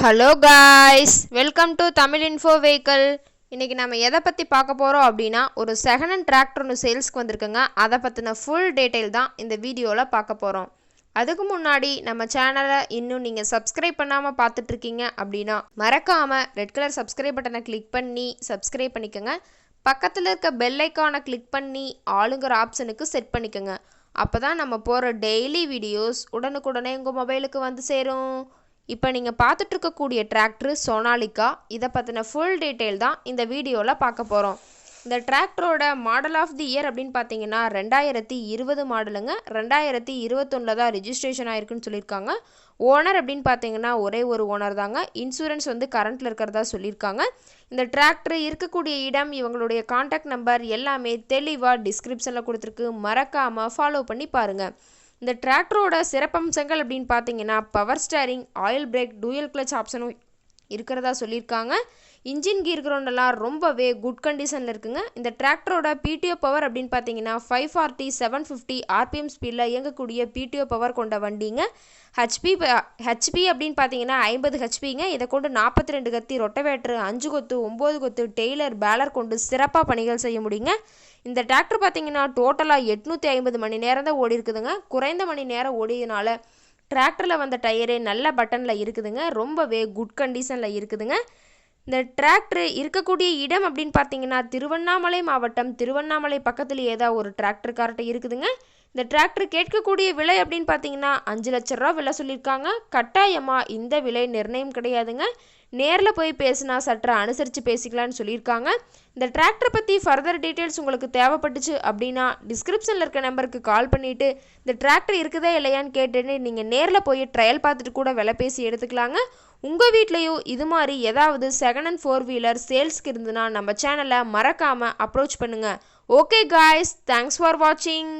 Hello guys, welcome to Tamil info vehicle. இன்றைக்கி நம்ம எதை பற்றி பார்க்க போகிறோம் அப்படின்னா, ஒரு செகண்ட் ஹேண்ட் டிராக்டர் ஒன்று சேல்ஸ்க்கு வந்திருக்குங்க. அதை பற்றின ஃபுல் டீட்டெயில் தான் இந்த வீடியோவில் பார்க்க போகிறோம். அதுக்கு முன்னாடி நம்ம சேனலை இன்னும் நீங்கள் சப்ஸ்கிரைப் பண்ணாமல் பார்த்துட்ருக்கீங்க அப்படின்னா மறக்காமல் ரெட் கலர் சப்ஸ்கிரைப் பட்டனை கிளிக் பண்ணி சப்ஸ்கிரைப் பண்ணிக்கோங்க. பக்கத்தில் இருக்க பெல் ஐக்கானை கிளிக் பண்ணி ஆளுங்கிற ஆப்ஷனுக்கு செட் பண்ணிக்கோங்க. அப்போ தான் நம்ம போகிற டெய்லி வீடியோஸ் உடனுக்குடனே உங்கள் மொபைலுக்கு வந்து சேரும். இப்போ நீங்கள் பார்த்துட்டு இருக்கக்கூடிய டிராக்டர் சோனாலிகா. இதை பற்றின ஃபுல் டீட்டெயில் தான் இந்த வீடியோவில் பார்க்க போகிறோம். இந்த டிராக்டரோட மாடல் ஆஃப் தி இயர் அப்படின்னு பார்த்தீங்கன்னா 2020 மாடலுங்க. 2021 தான் ரிஜிஸ்ட்ரேஷன் ஆயிருக்குன்னு சொல்லியிருக்காங்க. ஓனர் அப்படின்னு பார்த்தீங்கன்னா ஒரே ஒரு ஓனர் தாங்க. இன்சூரன்ஸ் வந்து கரண்ட்டில் இருக்கிறதா சொல்லியிருக்காங்க. இந்த டிராக்டர் இருக்கக்கூடிய இடம், இவங்களுடைய கான்டாக்ட் நம்பர் எல்லாமே தெளிவாக டிஸ்கிரிப்ஷனில் கொடுத்துருக்கு. மறக்காமல் ஃபாலோ பண்ணி பாருங்கள். இந்த டிராக்டரோட சிறப்பம்சங்கள் அப்படின்னு பார்த்தீங்கன்னா power steering, oil break, dual clutch ஆப்ஷனும் இருக்கிறதா சொல்லியிருக்காங்க. இன்ஜின் கீர் கிரவுண்டெல்லாம் ரொம்பவே குட் கண்டிஷனில் இருக்குங்க. இந்த டிராக்டரோட பிடிஓ பவர் அப்படின்னு பார்த்தீங்கன்னா 540 750 ஆர்பிஎம் ஸ்பீடில் இயங்கக்கூடிய பிடிஓ பவர் கொண்ட வண்டிங்க. ஹெச்பி அப்படின்னு பார்த்தீங்கன்னா 50 ஹெச்பிங்க. இதை கொண்டு 42 கத்தி, ரொட்டவேட்டர், 5 கொத்து, 9 கொத்து, டெய்லர், பேலர் கொண்டு சிறப்பாக பணிகள் செய்ய முடியுங்க. இந்த டிராக்டர் பார்த்தீங்கன்னா டோட்டலாக 850 மணி நேரம் தான் ஓடி இருக்குதுங்க. குறைந்த மணி நேரம் ஓடியதுனால டிராக்டரில் வந்த டயரே நல்ல பட்டனில் இருக்குதுங்க. ரொம்பவே குட் கண்டிஷனில் இருக்குதுங்க. இந்த டிராக்டர் இருக்கக்கூடிய இடம் அப்படின்னு பார்த்தீங்கன்னா திருவண்ணாமலை மாவட்டம். திருவண்ணாமலை பக்கத்துலேயே தான் ஒரு டிராக்டர் கார்ட்ட இருக்குதுங்க. இந்த டிராக்டர் கேட்கக்கூடிய விலை அப்படின்னு பார்த்தீங்கன்னா 5 லட்ச ரூபா விலை சொல்லியிருக்காங்க. கட்டாயமாக இந்த விலை நிர்ணயம் கிடையாதுங்க. நேரில் போய் பேசினா சற்று அனுசரித்து பேசிக்கலான்னு சொல்லியிருக்காங்க. இந்த டிராக்டர் பற்றி ஃபர்தர் டீட்டெயில்ஸ் உங்களுக்கு தேவைப்பட்டுச்சு அப்படின்னா டிஸ்கிரிப்ஷனில் இருக்க நம்பருக்கு கால் பண்ணிவிட்டு இந்த டிராக்டர் இருக்குதா இல்லையான்னு கேட்டுட்டு நீங்கள் நேரில் போய் ட்ரையல் பார்த்துட்டு கூட விலை பேசி எடுத்துக்கலாங்க. உங்கள் வீட்லேயும் இது மாதிரி ஏதாவது செகண்ட் அண்ட் 4 வீலர் சேல்ஸ்க்கு இருந்துன்னா நம்ம சேனலை மறக்காமல் அப்ரோச் பண்ணுங்கள். ஓகே காய்ஸ், தேங்க்ஸ் ஃபார் வாட்சிங்.